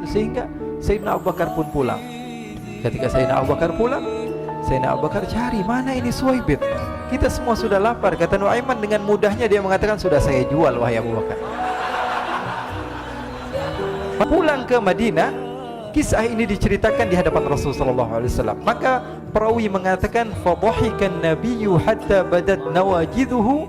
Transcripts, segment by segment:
Sehingga Sayyidina Abu Bakar pun pulang. Ketika Sayyidina Abu Bakar pulang, Sayyidina Abu Bakar cari, mana ini Suwaibit? Kita semua sudah lapar. Kata Nuaiman dengan mudahnya dia mengatakan, sudah saya jual wahai Abu Bakar. Pulang ke Madinah, kisah ini diceritakan di hadapan Rasulullah SAW. Maka perawi mengatakan, fadhahikan nabiyyu hatta badat nawajiduhu.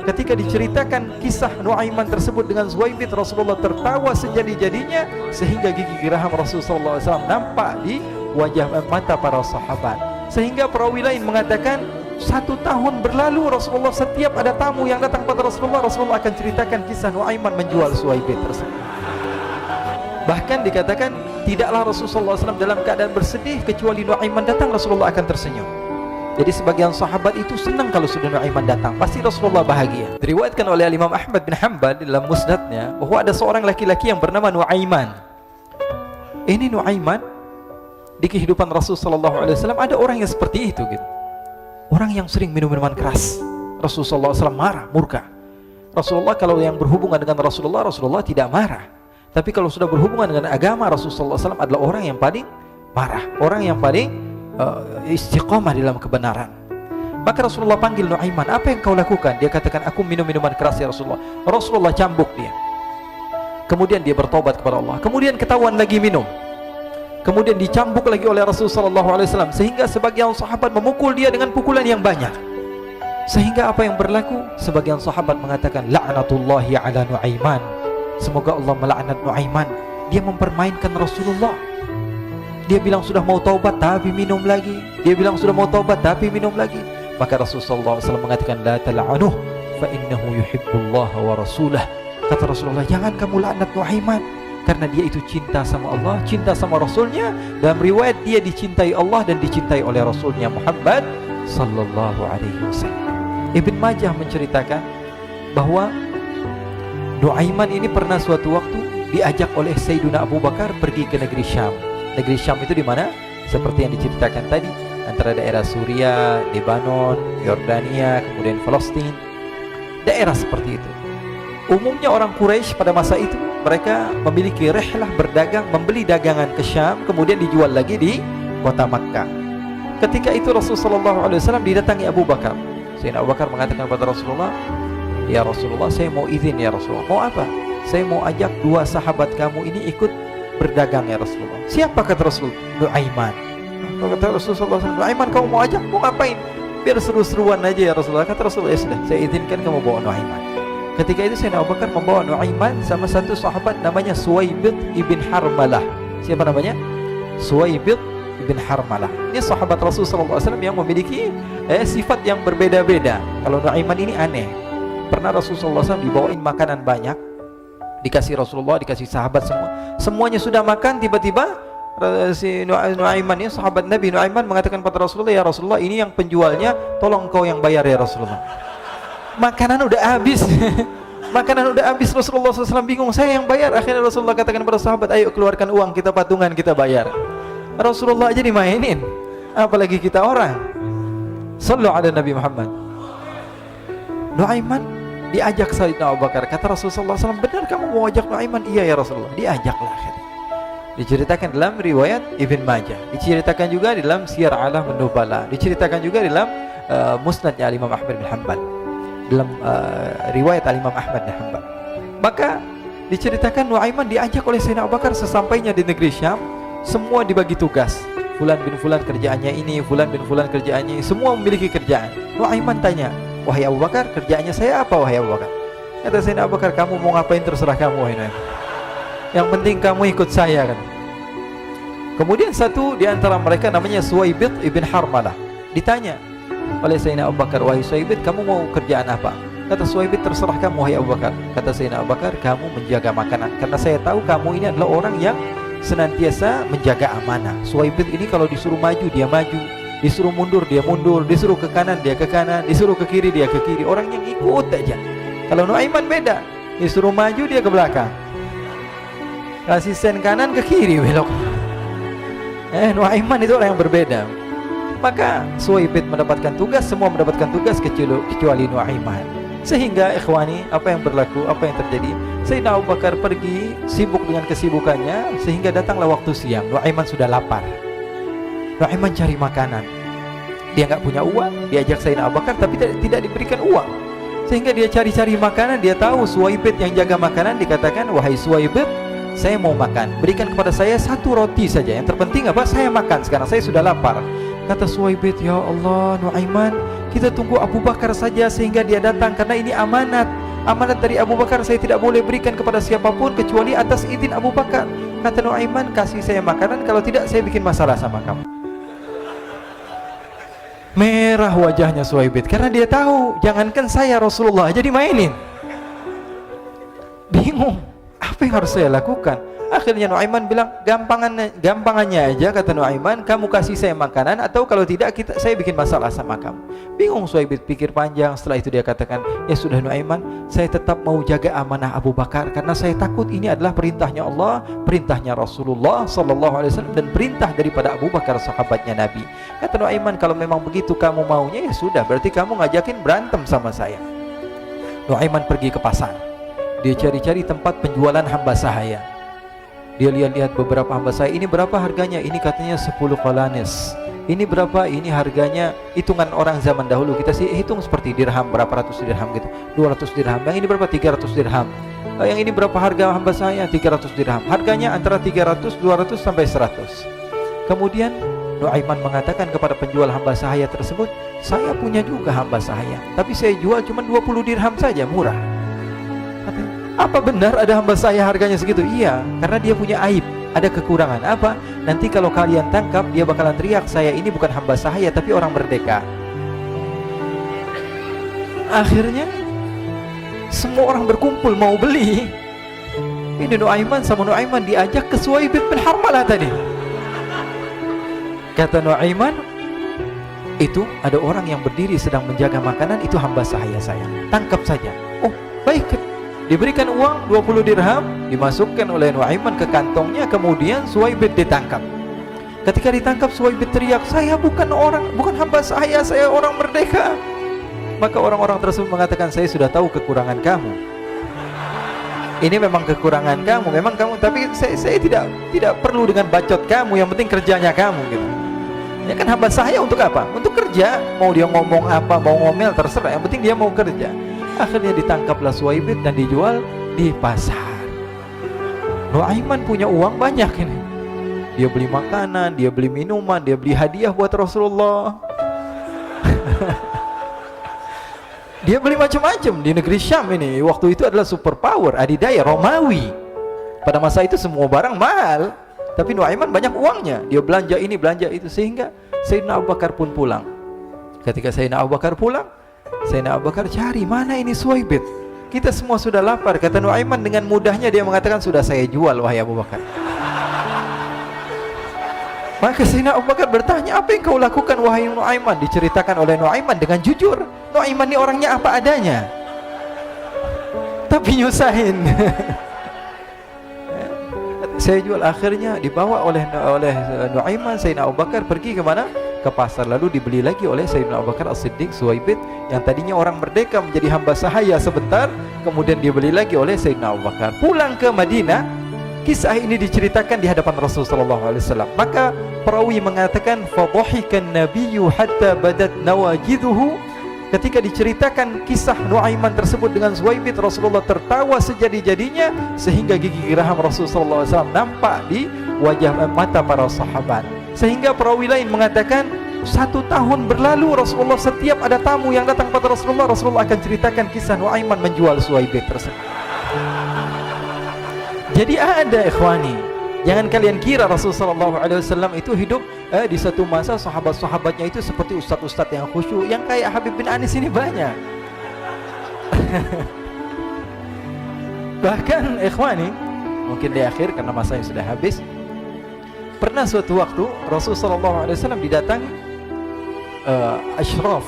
Ketika diceritakan kisah Nuaiman tersebut dengan Suwaibit, Rasulullah tertawa sejadi-jadinya sehingga gigi geraham Rasulullah SAW nampak di wajah mata para sahabat. Sehingga perawi lain mengatakan, 1 tahun berlalu Rasulullah setiap ada tamu yang datang pada Rasulullah, Rasulullah akan ceritakan kisah Nuaiman menjual Suwaibit tersebut. Bahkan dikatakan tidaklah Rasulullah SAW dalam keadaan bersedih kecuali Nuaiman datang, Rasulullah akan tersenyum. Jadi sebagian sahabat itu senang kalau sudah Nuaiman datang, pasti Rasulullah bahagia. Diriwayatkan oleh Imam Ahmad bin Hanbal dalam musnadnya bahwa ada seorang laki-laki yang bernama Nuaiman. Ini Nuaiman di kehidupan Rasulullah SAW ada orang yang seperti itu gitu. Orang yang sering minum minuman keras. Rasulullah SAW marah, murka. Rasulullah kalau yang berhubungan dengan Rasulullah, Rasulullah tidak marah. Tapi kalau sudah berhubungan dengan agama, Rasulullah SAW adalah orang yang paling marah, orang yang paling istiqamah dalam kebenaran. Maka Rasulullah panggil Nuaiman, apa yang kau lakukan? Dia katakan, aku minum minuman keras ya Rasulullah. Rasulullah cambuk dia. Kemudian dia bertobat kepada Allah. Kemudian ketahuan lagi minum. Kemudian dicambuk lagi oleh Rasulullah SAW, sehingga sebagian sahabat memukul dia dengan pukulan yang banyak. Sehingga apa yang berlaku? Sebagian sahabat mengatakan, la'natullahi ala Nuaiman. Semoga Allah melaknat Nuaiman. Dia mempermainkan Rasulullah. Dia bilang sudah mau taubat tapi minum lagi. Dia bilang sudah mau taubat tapi minum lagi. Maka Rasulullah SAW mengatakan, la tal'anuh fa innahu yuhibbullah wa rasulah. Kata Rasulullah, jangan kamu laknat Nuaiman, karena dia itu cinta sama Allah, cinta sama Rasulnya. Dalam riwayat dia dicintai Allah dan dicintai oleh Rasulnya Muhammad sallallahu alaihi wasallam. Ibn Majah menceritakan bahwa Nuaiman ini pernah suatu waktu diajak oleh Sayyidina Abu Bakar pergi ke negeri Syam. Negeri Syam itu di mana? Seperti yang diceritakan tadi, antara daerah Suria, Lebanon, Yordania, kemudian Palestina. Daerah seperti itu. Umumnya orang Quraisy pada masa itu mereka memiliki rihlah berdagang, membeli dagangan ke Syam, kemudian dijual lagi di kota Makkah. Ketika itu Rasulullah SAW didatangi Abu Bakar. Sayyidina Abu Bakar mengatakan kepada Rasulullah, ya Rasulullah, saya mau izin ya Rasulullah. Mau apa? Saya mau ajak 2 sahabat kamu ini ikut berdagang ya Rasulullah. Siapa? Kata Rasul, Nuaiman. Kata Rasulullah SAW, Nuaiman kamu mau ajak? Mau ngapain? Biar seru-seruan aja ya Rasulullah. Kata Rasulullah, ya sudah, saya izinkan kamu bawa Nuaiman. Ketika itu Sayyidina Abu Bakar membawa Nuaiman sama satu sahabat namanya Suwaibit ibn Harmalah. Siapa namanya? Suwaibit ibn Harmalah. Ini sahabat Rasulullah SAW yang memiliki sifat yang berbeda-beda. Kalau Nuaiman ini aneh. Pernah Rasulullah SAW dibawain makanan banyak, dikasih Rasulullah, dikasih sahabat semua. Semuanya sudah makan, tiba-tiba si Nuaiman ini, sahabat Nabi Nuaiman mengatakan pada Rasulullah, ya Rasulullah, ini yang penjualnya, tolong engkau yang bayar ya Rasulullah. Makanan udah habis. Makanan udah habis, Rasulullah SAW bingung, saya yang bayar. Akhirnya Rasulullah katakan kepada sahabat, ayo keluarkan uang, kita patungan, kita bayar. Rasulullah aja dimainin, apalagi kita orang. Sallu ala Nabi Muhammad. Nuaiman diajak Sayyidina Abu Bakar. Kata Rasulullah SAW, benar kamu mau ajak Nuaiman? Iya ya Rasulullah. Diajaklah akhirnya. Diceritakan dalam riwayat Ibn Majah, diceritakan juga dalam Siyar A'lam An-Nubala, diceritakan juga dalam musnadnya Imam Ahmad bin Hanbal, dalam riwayat Imam Ahmad bin Hanbal. Maka diceritakan Nuaiman diajak oleh Sayyidina Abu Bakar. Sesampainya di negeri Syam, semua dibagi tugas. Fulan bin Fulan kerjaannya ini, Fulan bin Fulan kerjaannya ini, semua memiliki kerjaan. Nuaiman tanya, wahai Abu Bakar, kerjaannya saya apa wahai Abu Bakar? Kata Sayyidina Abu Bakar, kamu mau ngapain terserah kamu wahai Nuaiman. Yang penting kamu ikut saya kan. Kemudian satu di antara mereka namanya Suwaibit ibn Harmalah. Ditanya oleh Sayyidina Abu Bakar, wahai Suwaibit, kamu mau kerjaan apa? Kata Suwaibit, terserah kamu wahai Abu Bakar. Kata Sayyidina Abu Bakar, kamu menjaga makanan, karena saya tahu kamu ini adalah orang yang senantiasa menjaga amanah. Suwaibit ini kalau disuruh maju dia maju, disuruh mundur dia mundur, disuruh ke kanan dia ke kanan, disuruh ke kiri dia ke kiri. Orang yang ikut aja. Kalau Nuaiman beda, disuruh maju dia ke belakang, kasih sen kanan ke kiri belok. Nuaiman itu orang yang berbeda. Maka Suwaibit mendapatkan tugas, semua mendapatkan tugas kecuali Nuaiman. Sehingga ikhwani, apa yang berlaku, apa yang terjadi, Sayyidina Abu Bakar pergi sibuk dengan kesibukannya, sehingga datanglah waktu siang. Nuaiman sudah lapar. Nuaiman cari makanan. Dia nggak punya uang, diajak Sayyidina Abu Bakar tapi tidak diberikan uang. Sehingga dia cari-cari makanan. Dia tahu Suwaibid yang jaga makanan, dikatakan, wahai Suwaibid, saya mau makan, berikan kepada saya 1 roti saja. Yang terpenting apa? Saya makan sekarang, saya sudah lapar. Kata Suwaibid, ya Allah Nuaiman, kita tunggu Abu Bakar saja sehingga dia datang, karena ini amanat. Amanat dari Abu Bakar, saya tidak boleh berikan kepada siapapun kecuali atas izin Abu Bakar. Kata Nuaiman, kasih saya makanan, kalau tidak saya bikin masalah sama kamu. Merah wajahnya Suwaibid, karena dia tahu, jangankan saya, Rasulullah aja dimainin. Bingung, apa yang harus saya lakukan? Akhirnya Nuaiman bilang, gampangannya aja, kata Nuaiman, kamu kasih saya makanan, atau kalau tidak saya bikin masalah sama kamu. Bingung Suwaibid, pikir panjang. Setelah itu dia katakan, ya sudah Nuaiman, saya tetap mau jaga amanah Abu Bakar, karena saya takut ini adalah perintahnya Allah, perintahnya Rasulullah SAW, dan perintah daripada Abu Bakar, sahabatnya Nabi. Kata Nuaiman, kalau memang begitu kamu maunya, ya sudah, berarti kamu ngajakin berantem sama saya. Nuaiman pergi ke pasar. Dia cari-cari tempat penjualan hamba sahaya. Dia lihat-lihat beberapa hamba sahaya. Ini berapa harganya? Ini katanya 10 qalanis. Ini berapa? Ini harganya, hitungan orang zaman dahulu, kita sih hitung seperti dirham, berapa ratus dirham gitu, 200 dirham. Yang ini berapa? 300 dirham. Yang ini berapa harga hamba sahaya? 300 dirham. Harganya antara 300, 200 sampai 100. Kemudian Nuaiman mengatakan kepada penjual hamba sahaya tersebut, saya punya juga hamba sahaya, tapi saya jual cuma 20 dirham saja, murah. Katanya, apa benar ada hamba saya harganya segitu? Iya, karena dia punya aib, ada kekurangan. Apa? Nanti kalau kalian tangkap, dia bakalan teriak, saya ini bukan hamba sahaya tapi orang merdeka. Akhirnya semua orang berkumpul mau beli. Ini Nuaiman sama Nuaiman diajak ke Suwaibid bin Harmalah tadi. Kata Nuaiman, itu ada orang yang berdiri sedang menjaga makanan, itu hamba sahaya saya, tangkap saja. Oh baik. Diberikan uang 20 dirham, dimasukkan oleh Nuaiman ke kantongnya, kemudian Suwaibid ditangkap. Ketika ditangkap, Suwaibid teriak, saya bukan hamba saya orang merdeka. Maka orang-orang tersebut mengatakan, saya sudah tahu kekurangan kamu. Ini memang kekurangan kamu, memang kamu, tapi saya tidak perlu dengan bacot kamu, yang penting kerjanya kamu gitu. Ya kan hamba saya untuk apa? Untuk kerja. Mau dia ngomong apa, mau ngomel terserah, yang penting dia mau kerja. Akhirnya ditangkaplah Suwaibid dan dijual di pasar. Nuaiman punya uang banyak ini. Dia beli makanan, dia beli minuman, dia beli hadiah buat Rasulullah. Dia beli macam-macam di negeri Syam ini. Waktu itu adalah superpower, adidaya Romawi. Pada masa itu semua barang mahal, tapi Nuaiman banyak uangnya. Dia belanja ini, belanja itu, sehingga Sayyidina Abu Bakar pun pulang. Ketika Sayyidina Abu Bakar pulang, Sayyidina Abu Bakar cari, mana ini Suwaibid? Kita semua sudah lapar. Kata Nuaiman dengan mudahnya dia mengatakan, sudah saya jual wahai Abu Bakar. Maka Sayyidina Abu Bakar bertanya, apa yang kau lakukan wahai Nuaiman? Diceritakan oleh Nuaiman dengan jujur. Nuaiman ini orangnya apa adanya, tapi nyusahin. Saya jual. Akhirnya dibawa oleh Nuaiman, Sayyidina Abu Bakar pergi ke mana? Ke pasar, lalu dibeli lagi oleh Sayyidina Abu Bakar As-Siddiq. Suwaibid yang tadinya orang merdeka menjadi hamba sahaya sebentar, kemudian dibeli lagi oleh Sayyidina Abu Bakar. Pulang ke Madinah, kisah ini diceritakan di hadapan Rasulullah SAW. Maka perawi mengatakan, fadhahikan nabiyyu hatta badat nawajidhuhu. Ketika diceritakan kisah Nuaiman tersebut dengan Suwaibid, Rasulullah tertawa sejadi-jadinya sehingga gigi geraham Rasulullah SAW nampak di wajah mata para sahabat. Sehingga perawi lain mengatakan, 1 tahun berlalu Rasulullah, setiap ada tamu yang datang pada Rasulullah, Rasulullah akan ceritakan kisah Nuaiman menjual Suwaibid tersebut. Jadi ada ikhwani, jangan kalian kira Rasulullah SAW itu hidup di satu masa sahabat-sahabatnya itu seperti ustadz-ustadz yang khusyuk, yang kayak Habib bin Anis ini banyak. Bahkan ikhwani, mungkin di akhir karena masanya sudah habis, pernah suatu waktu Rasulullah SAW didatangi asyraf,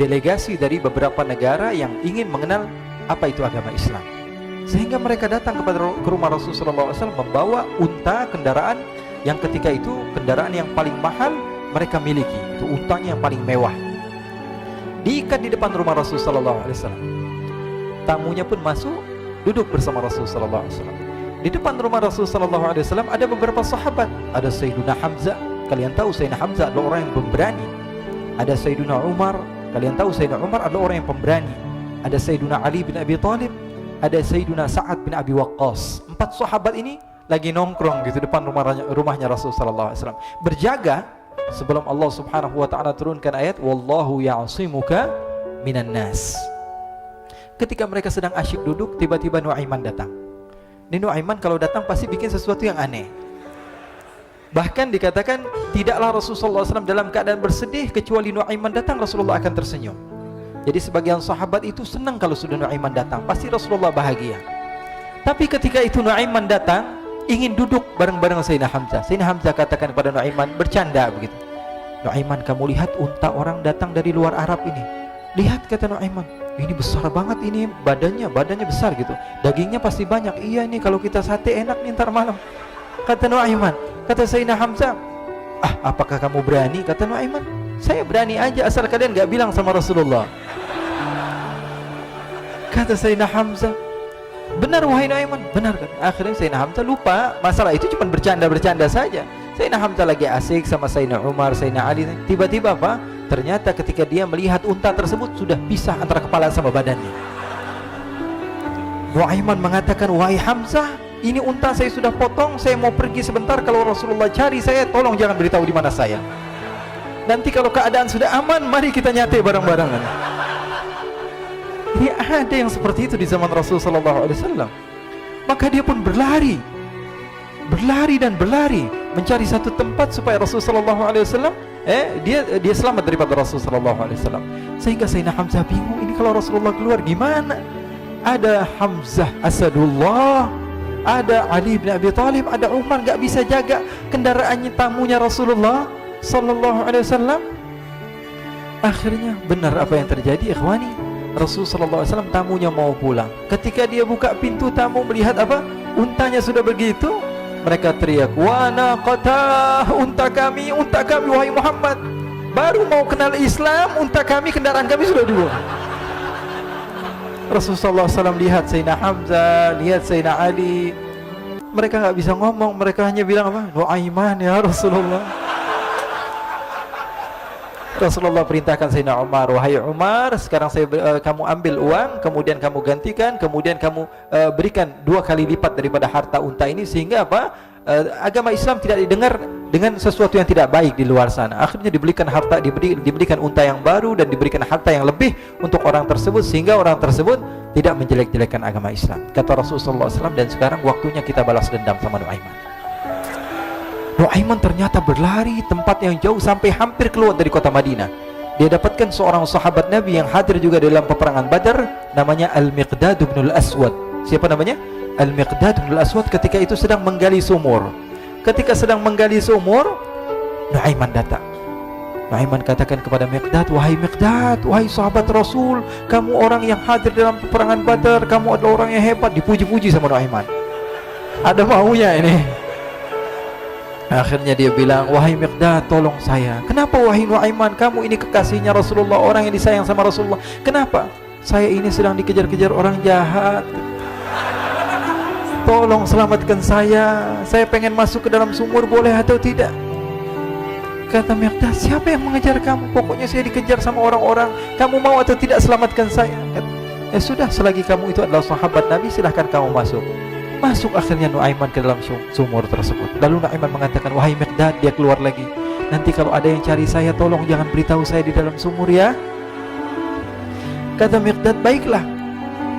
delegasi dari beberapa negara yang ingin mengenal apa itu agama Islam. Sehingga mereka datang ke rumah Rasulullah SAW membawa unta, kendaraan yang ketika itu kendaraan yang paling mahal mereka miliki, itu untanya yang paling mewah. diikat di depan rumah Rasul sallallahu alaihi wasallam. Tamunya pun masuk, duduk bersama Rasul sallallahu alaihi wasallam. Di depan rumah Rasul sallallahu alaihi wasallam ada beberapa sahabat. Ada Sayyiduna Hamzah. Kalian tahu Sayyidina Hamzah adalah orang yang pemberani. Ada Sayyiduna Umar. Kalian tahu Sayyidina Umar adalah orang yang pemberani. Ada Sayyiduna Ali bin Abi Thalib. Ada Sayyiduna Sa'ad bin Abi Waqqas. 4 sahabat ini lagi nongkrong gitu depan rumahnya Rasul sallallahu alaihi wasallam, berjaga sebelum Allah Subhanahu wa taala turunkan ayat wallahu ya'simuka minan nas. Ketika mereka sedang asyik duduk, tiba-tiba Nuaiman datang. Ini Nuaiman kalau datang pasti bikin sesuatu yang aneh. Bahkan dikatakan tidaklah Rasulullah SAW dalam keadaan bersedih, kecuali Nuaiman datang Rasulullah akan tersenyum. Jadi sebagian sahabat itu senang kalau sudah Nuaiman datang, pasti Rasulullah bahagia. Tapi ketika itu Nuaiman datang, ingin duduk bareng-bareng Sayyidina Hamzah. Sayyidina Hamzah katakan kepada Nuaiman, bercanda begitu. Nuaiman, kamu lihat unta orang datang dari luar Arab ini. Lihat, kata Nuaiman, ini besar banget ini, badannya besar gitu. Dagingnya pasti banyak. Iya, ini kalau kita sate enak nih ntar malam. Kata Nuaiman. Kata Sayyidina Hamzah, apakah kamu berani? Kata Nuaiman, saya berani aja asal kalian gak bilang sama Rasulullah. Kata Sayyidina Hamzah, benar wahai Nuaiman, benar kan? Akhirnya Sayyidina Hamzah lupa masalah itu, cuma bercanda-bercanda saja. Sayyidina Hamzah lagi asik sama Sayyidina Umar, Sayyidina Ali. Tiba-tiba apa? Ternyata ketika dia melihat unta tersebut sudah pisah antara kepala sama badannya. Nuaiman mengatakan, wahai Hamzah, ini unta saya sudah potong, saya mau pergi sebentar. Kalau Rasulullah cari saya, tolong jangan beritahu di mana saya. Nanti kalau keadaan sudah aman, mari kita nyate bareng-barengan. Ini ada yang seperti itu di zaman Rasul sallallahu alaihi wasallam. Maka dia pun berlari mencari satu tempat supaya Rasul sallallahu alaihi wasallam dia selamat daripada Rasul sallallahu alaihi wasallam. Sehingga Sayyidina Hamzah bingung, ini kalau Rasulullah keluar gimana? Ada Hamzah Asadullah, ada Ali bin Abi Thalib, ada Umar, gak bisa jaga kendaraannya tamunya Rasulullah sallallahu alaihi wasallam. Akhirnya benar apa yang terjadi, ikhwani. Rasul sallallahu alaihi wasallam tamunya mau pulang. Ketika dia buka pintu tamu melihat apa? Untanya sudah begitu. Mereka teriak, "Wa naqata, unta kami wahai Muhammad. Baru mau kenal Islam, unta kami, kendaraan kami sudah dibuang." Rasulullah SAW lihat Sayyidina Hamzah, lihat Sayyidina Ali. Mereka nggak bisa ngomong, mereka hanya bilang apa? Nuaiman ya Rasulullah. Rasulullah perintahkan Sayyidina Umar, wahai Umar, sekarang kamu ambil uang, kemudian kamu gantikan, kemudian kamu berikan 2 kali lipat daripada harta unta ini, sehingga apa? Agama Islam tidak didengar dengan sesuatu yang tidak baik di luar sana. Akhirnya diberikan harta, diberikan unta yang baru dan diberikan harta yang lebih untuk orang tersebut, sehingga orang tersebut tidak menjelek-jelekan agama Islam. Kata Rasulullah SAW, dan sekarang waktunya kita balas dendam sama Nuaiman. Nuaiman ternyata berlari tempat yang jauh sampai hampir keluar dari kota Madinah. Dia dapatkan seorang sahabat Nabi yang hadir juga dalam peperangan Badar, namanya Al-Miqdad bin Al-Aswad. Siapa namanya? Al-Miqdad bin Al-Aswad ketika itu sedang menggali sumur. Ketika sedang menggali sumur, Nuaiman datang. Nuaiman katakan kepada Miqdad, wahai Miqdad, wahai sahabat Rasul, kamu orang yang hadir dalam peperangan Badar, kamu adalah orang yang hebat. Dipuji-puji sama Nuaiman. Ada maunya ini. Akhirnya dia bilang, wahai Miqdad, tolong saya. Kenapa wahai Nuaiman? Kamu ini kekasihnya Rasulullah, orang yang disayang sama Rasulullah. Kenapa? Saya ini sedang dikejar-kejar orang jahat. Tolong selamatkan saya. Saya pengen masuk ke dalam sumur, boleh atau tidak? Kata Miqdad, siapa yang mengejar kamu? Pokoknya saya dikejar sama orang-orang. Kamu mau atau tidak selamatkan saya? Sudah, selagi kamu itu adalah sahabat Nabi, silahkan kamu masuk. Masuk akhirnya Nuaiman ke dalam sumur tersebut. Lalu Nuaiman mengatakan, wahai Miqdad, dia keluar lagi. Nanti kalau ada yang cari saya, tolong jangan beritahu saya di dalam sumur ya. Kata Miqdad, baiklah.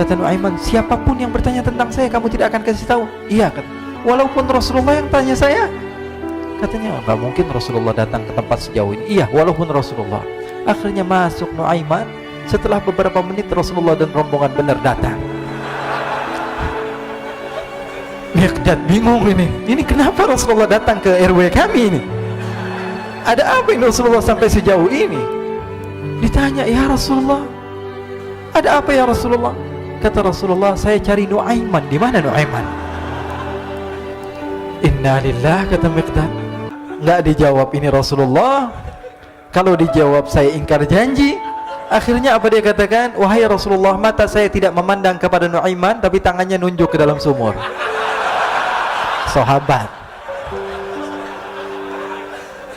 Kata Nuaiman, siapapun yang bertanya tentang saya, kamu tidak akan kasih tahu? Iya, kata. Walaupun Rasulullah yang tanya saya? Katanya, enggak mungkin Rasulullah datang ke tempat sejauh ini. Iya, walaupun Rasulullah. Akhirnya masuk Nuaiman. Setelah beberapa menit Rasulullah dan rombongan benar datang. Miqdad bingung ini. Ini kenapa Rasulullah datang ke RW kami ini? Ada apa ini Rasulullah sampai sejauh ini? Ditanya, ya Rasulullah, ada apa ya Rasulullah? Kata Rasulullah, saya cari Nuaiman. Di mana Nuaiman? Innalillah, kata Miqdad. Enggak dijawab ini Rasulullah. Kalau dijawab saya ingkar janji. Akhirnya apa dia katakan? Wahai Rasulullah, mata saya tidak memandang kepada Nuaiman, tapi tangannya nunjuk ke dalam sumur. Sahabat.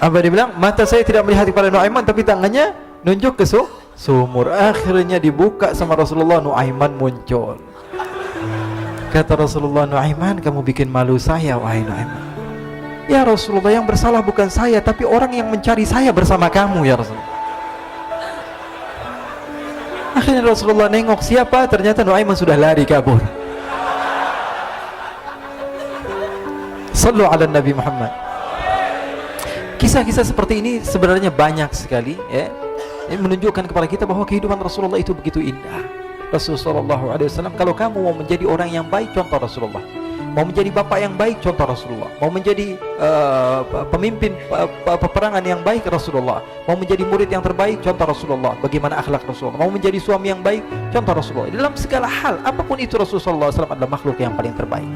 Apa dia bilang? Mata saya tidak melihat kepada Nuaiman, tapi tangannya nunjuk ke sumur. Akhirnya dibuka sama Rasulullah, Nuaiman muncul. Kata Rasulullah, Nuaiman, kamu bikin malu saya, wahai Nuaiman. Ya Rasulullah, yang bersalah bukan saya, tapi orang yang mencari saya bersama kamu, ya Rasulullah. Akhirnya Rasulullah nengok, siapa? Ternyata Nuaiman sudah lari kabur. Sallu ala Nabi Muhammad. Kisah-kisah seperti ini sebenarnya banyak sekali, ya. Ini menunjukkan kepada kita bahwa kehidupan Rasulullah itu begitu indah. Rasulullah SAW, kalau kamu mau menjadi orang yang baik, contoh Rasulullah. Mau menjadi bapak yang baik, contoh Rasulullah. Mau menjadi pemimpin peperangan yang baik, Rasulullah. Mau menjadi murid yang terbaik, contoh Rasulullah. Bagaimana akhlak Rasulullah. Mau menjadi suami yang baik, contoh Rasulullah. Dalam segala hal, apapun itu, Rasulullah SAW adalah makhluk yang paling terbaik.